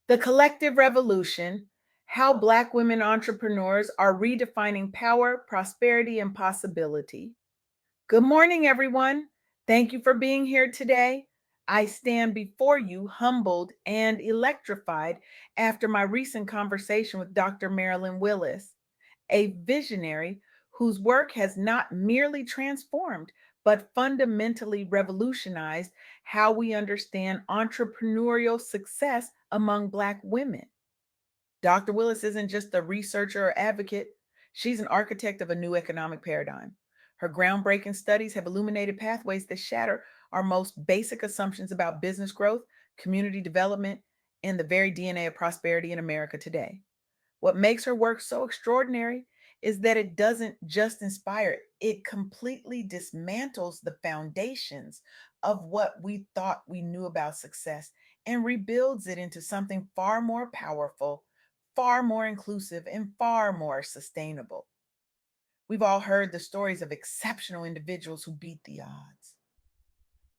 The Collective Revolution: How Black Women Entrepreneurs Are Redefining Power, Prosperity, and Possibility. Good morning, everyone. Thank you for being here today. I stand before you humbled and electrified after my recent conversation with Dr. Marilyn Willis, a visionary whose work has not merely transformed, but fundamentally revolutionized how we understand entrepreneurial success among Black women. Dr. Willis isn't just a researcher or advocate, she's an architect of a new economic paradigm. Her groundbreaking studies have illuminated pathways that shatter our most basic assumptions about business growth, community development, and the very DNA of prosperity in America today. What makes her work so extraordinary is that it doesn't just inspire, it completely dismantles the foundations of what we thought we knew about success and rebuilds it into something far more powerful, far more inclusive, and far more sustainable. We've all heard the stories of exceptional individuals who beat the odds.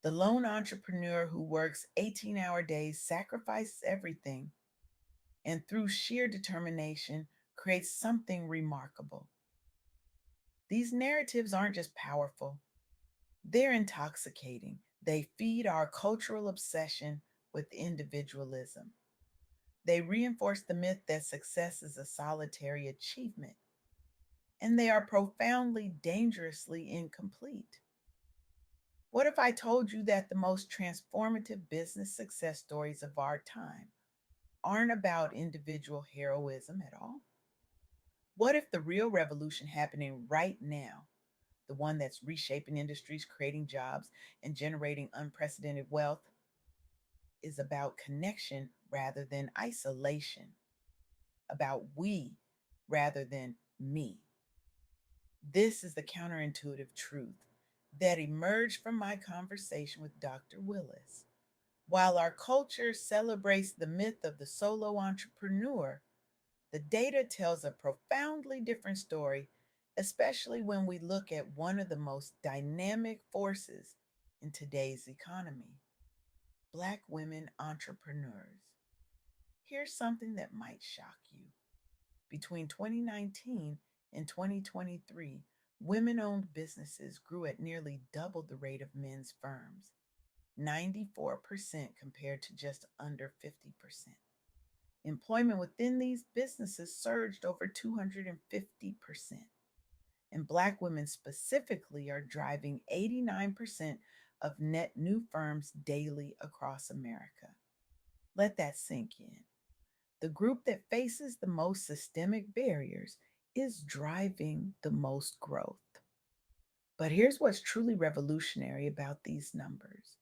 The lone entrepreneur who works 18-hour days, sacrifices everything, and through sheer determination creates something remarkable. These narratives aren't just powerful, they're intoxicating. They feed our cultural obsession with individualism. They reinforce the myth that success is a solitary achievement, and they are profoundly, dangerously incomplete. What if I told you that the most transformative business success stories of our time aren't about individual heroism at all? What if the real revolution happening right now, the one that's reshaping industries, creating jobs, and generating unprecedented wealth, is about connection rather than isolation, about we rather than me? This is the counterintuitive truth that emerged from my conversation with Dr. Willis. While our culture celebrates the myth of the solo entrepreneur, the data tells a profoundly different story, especially when we look at one of the most dynamic forces in today's economy: Black women entrepreneurs. Here's something that might shock you. Between 2019 and 2023, women owned businesses grew at nearly double the rate of men's firms, 94% compared to just under 50%. Employment within these businesses surged over 250%. And Black women specifically are driving 89% of net new firms daily across America. Let that sink in. The group that faces the most systemic barriers is driving the most growth. But here's what's truly revolutionary about these numbers: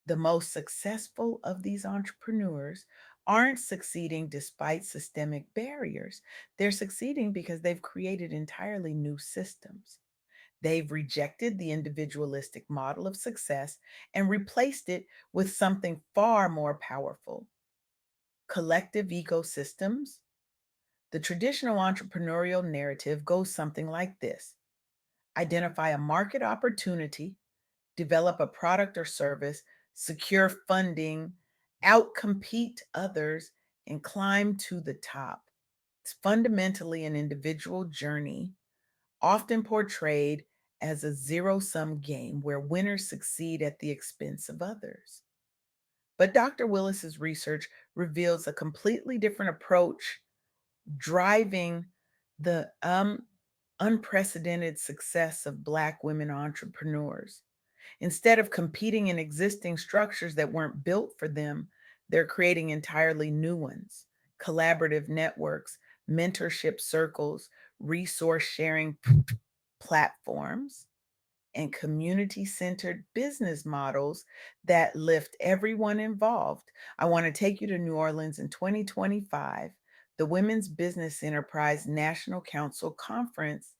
the most successful of these entrepreneurs aren't succeeding despite systemic barriers. They're succeeding because they've created entirely new systems. They've rejected the individualistic model of success and replaced it with something far more powerful: collective ecosystems. The traditional entrepreneurial narrative goes something like this: identify a market opportunity, develop a product or service, secure funding, outcompete others, and climb to the top. It's fundamentally an individual journey, often portrayed as a zero sum game where winners succeed at the expense of others. But Dr. Willis's research reveals a completely different approach driving the unprecedented success of Black women entrepreneurs. Instead of competing in existing structures that weren't built for them, they're creating entirely new ones: collaborative networks, mentorship circles, resource sharing platforms, and community centered business models that lift everyone involved. I want to take you to New Orleans in 2025. The Women's Business Enterprise National Council Conference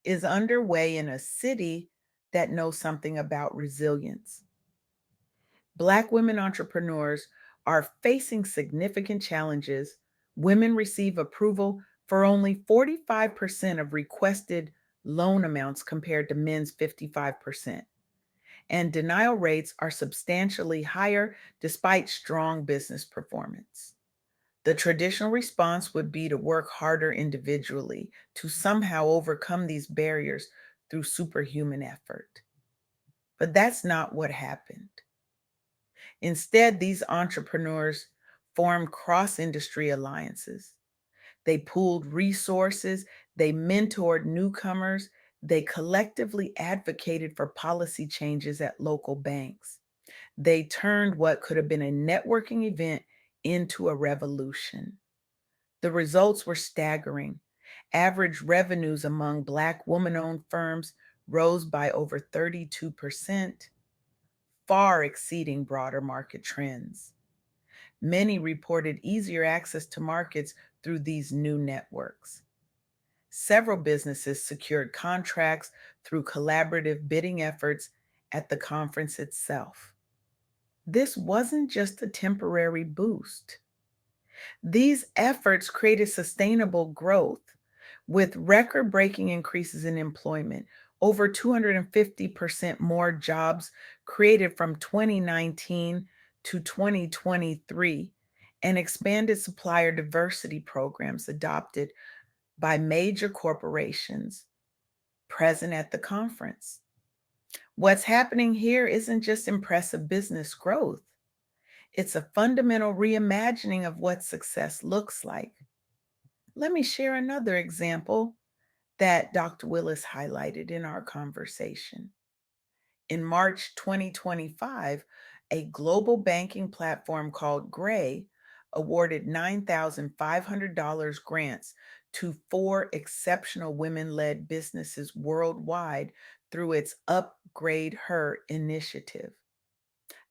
is underway in a city that knows something about resilience. Black women entrepreneurs are facing significant challenges. Women receive approval for only 45% of requested loan amounts compared to men's 55%. And denial rates are substantially higher despite strong business performance. The traditional response would be to work harder individually to somehow overcome these barriers through superhuman effort. But that's not what happened. Instead, these entrepreneurs formed cross industry alliances. They pooled resources, they mentored newcomers, they collectively advocated for policy changes at local banks. They turned what could have been a networking event into a revolution. The results were staggering. Average revenues among Black woman owned firms rose by over 32%, far exceeding broader market trends. Many reported easier access to markets through these new networks. Several businesses secured contracts through collaborative bidding efforts at the conference itself. This wasn't just a temporary boost. These efforts created sustainable growth with record breaking increases in employment, over 250% more jobs created from 2019 to 2023, and expanded supplier diversity programs adopted by major corporations present at the conference. What's happening here isn't just impressive business growth, it's a fundamental reimagining of what success looks like. Let me share another example that Dr. Willis highlighted in our conversation. In March 2025, a global banking platform called Gray awarded $9,500 grants to four exceptional women led businesses worldwide through its Upgrade Her initiative.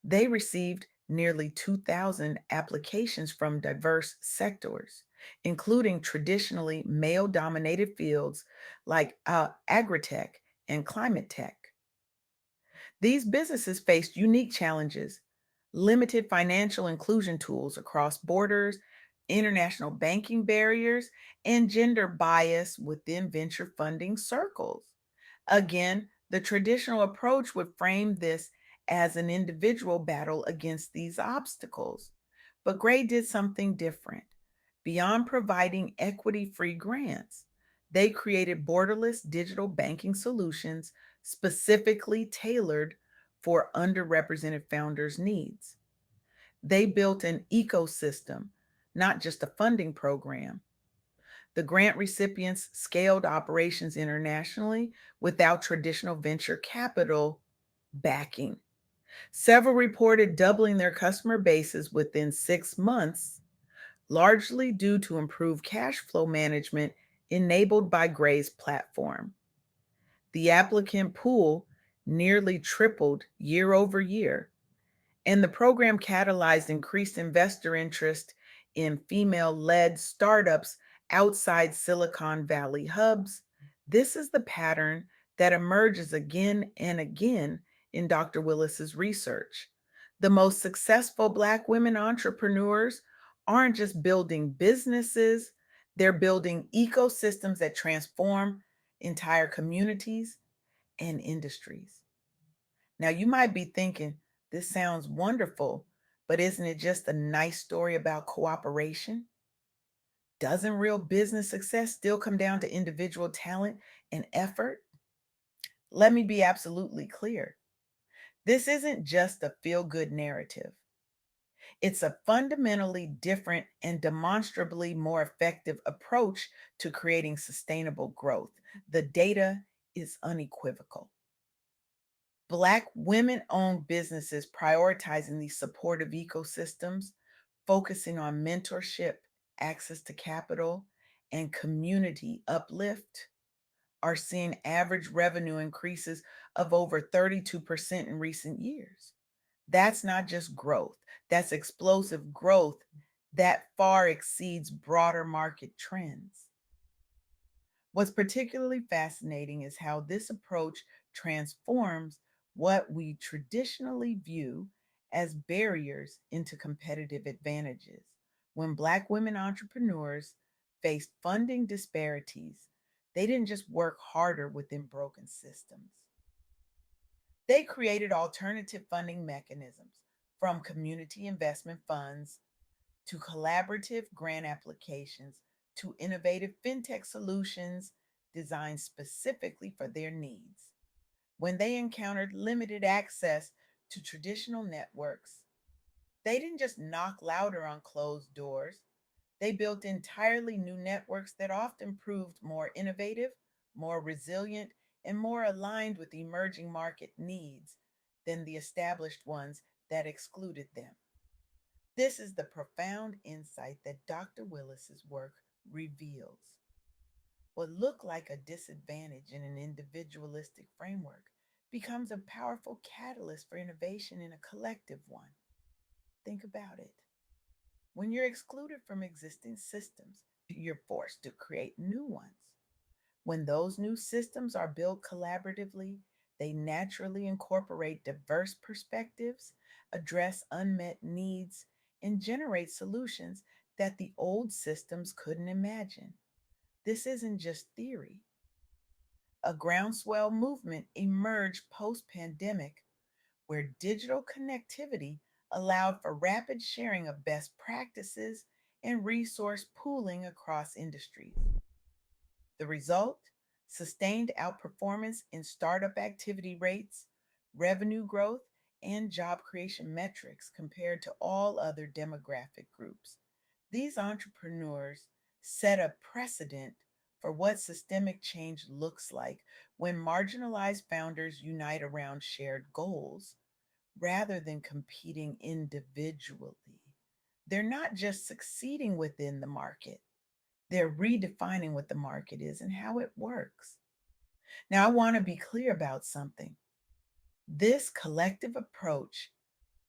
They received nearly 2,000 applications from diverse sectors, including traditionally male dominated fields like agritech and climate tech. These businesses faced unique challenges, limited financial inclusion tools across borders, international banking barriers, and gender bias within venture funding circles. Again, the traditional approach would frame this as an individual battle against these obstacles. But Gray did something different. Beyond providing equity free grants, they created borderless digital banking solutions specifically tailored for underrepresented founders' needs. They built an ecosystem, not just a funding program. The grant recipients scaled operations internationally without traditional venture capital backing. Several reported doubling their customer bases within 6 months, largely due to improved cash flow management enabled by Gray's platform. The applicant pool nearly tripled year over year, and the program catalyzed increased investor interest in female led startups outside Silicon Valley hubs. This is the pattern that emerges again and again in Dr. Willis's research. The most successful Black women entrepreneurs aren't just building businesses, they're building ecosystems that transform entire communities and industries. Now, you might be thinking, this sounds wonderful, but isn't it just a nice story about cooperation? Doesn't real business success still come down to individual talent and effort? Let me be absolutely clear. This isn't just a feel good narrative. It's a fundamentally different and demonstrably more effective approach to creating sustainable growth. The data is unequivocal. Black women owned businesses prioritizing these supportive ecosystems, focusing on mentorship, access to capital, and community uplift, are seeing average revenue increases of over 32% in recent years. That's not just growth, that's explosive growth that far exceeds broader market trends. What's particularly fascinating is how this approach transforms what we traditionally view as barriers into competitive advantages. When Black women entrepreneurs faced funding disparities, they didn't just work harder within broken systems. They created alternative funding mechanisms from community investment funds to collaborative grant applications to innovative fintech solutions designed specifically for their needs. When they encountered limited access to traditional networks, they didn't just knock louder on closed doors. They built entirely new networks that often proved more innovative, more resilient, and more aligned with emerging market needs than the established ones that excluded them. This is the profound insight that Dr. Willis's work reveals. What looked like a disadvantage in an individualistic framework becomes a powerful catalyst for innovation in a collective one. Think about it. When you're excluded from existing systems, you're forced to create new ones. When those new systems are built collaboratively, they naturally incorporate diverse perspectives, address unmet needs, and generate solutions that the old systems couldn't imagine. This isn't just theory. A groundswell movement emerged post pandemic where digital connectivity allowed for rapid sharing of best practices and resource pooling across industries. The result? Sustained outperformance in startup activity rates, revenue growth, and job creation metrics compared to all other demographic groups. These entrepreneurs set a precedent for what systemic change looks like when marginalized founders unite around shared goals rather than competing individually. They're not just succeeding within the market, they're redefining what the market is and how it works. Now, I want to be clear about something. This collective approach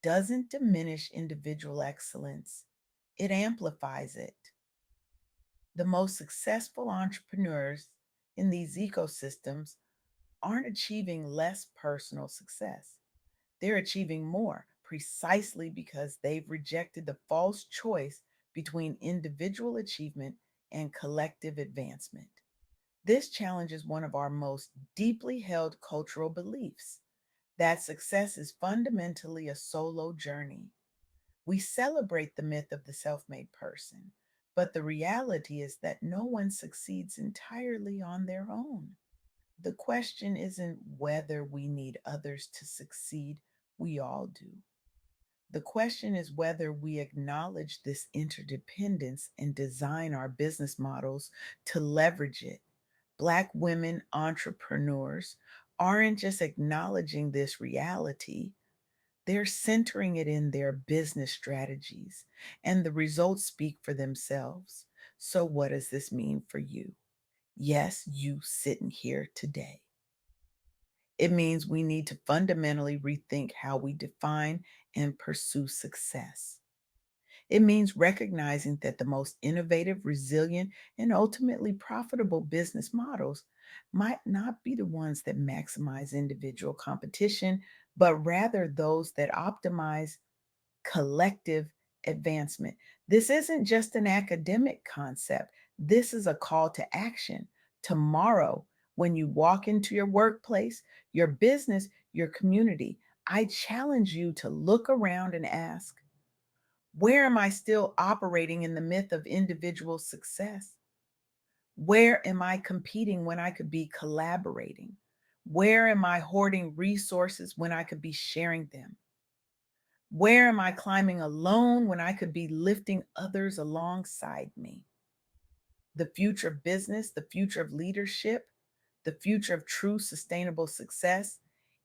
doesn't diminish individual excellence, it amplifies it. The most successful entrepreneurs in these ecosystems aren't achieving less personal success. They're achieving more precisely because they've rejected the false choice between individual achievement and collective advancement. This challenges one of our most deeply held cultural beliefs that success is fundamentally a solo journey. We celebrate the myth of the self made person, but the reality is that no one succeeds entirely on their own. The question isn't whether we need others to succeed, we all do. The question is whether we acknowledge this interdependence and design our business models to leverage it. Black women entrepreneurs aren't just acknowledging this reality, they're centering it in their business strategies, and the results speak for themselves. So, what does this mean for you? Yes, you sitting here today. It means we need to fundamentally rethink how we define and pursue success. It means recognizing that the most innovative, resilient, and ultimately profitable business models might not be the ones that maximize individual competition, but rather those that optimize collective advancement. This isn't just an academic concept, this is a call to action. Tomorrow, when you walk into your workplace, your business, your community, I challenge you to look around and ask, where am I still operating in the myth of individual success? Where am I competing when I could be collaborating? Where am I hoarding resources when I could be sharing them? Where am I climbing alone when I could be lifting others alongside me? The future of business, the future of leadership, the future of true sustainable success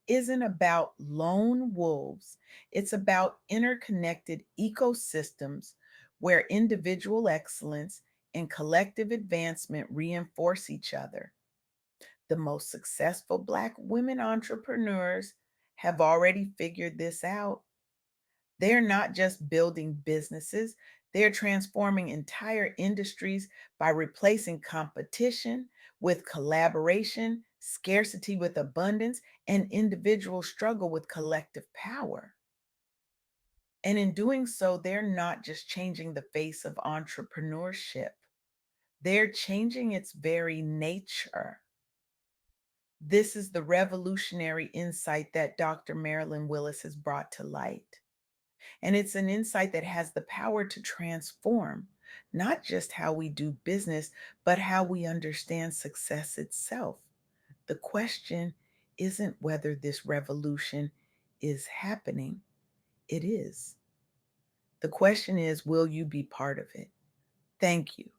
isn't about lone wolves. It's about interconnected ecosystems where individual excellence and collective advancement reinforce each other. The most successful Black women entrepreneurs have already figured this out. They're not just building businesses, they're transforming entire industries by replacing competition with collaboration, scarcity with abundance, and individual struggle with collective power. And in doing so, they're not just changing the face of entrepreneurship, they're changing its very nature. This is the revolutionary insight that Dr. Marilyn Willis has brought to light. And it's an insight that has the power to transform not just how we do business, but how we understand success itself. The question isn't whether this revolution is happening, it is. The question is, will you be part of it? Thank you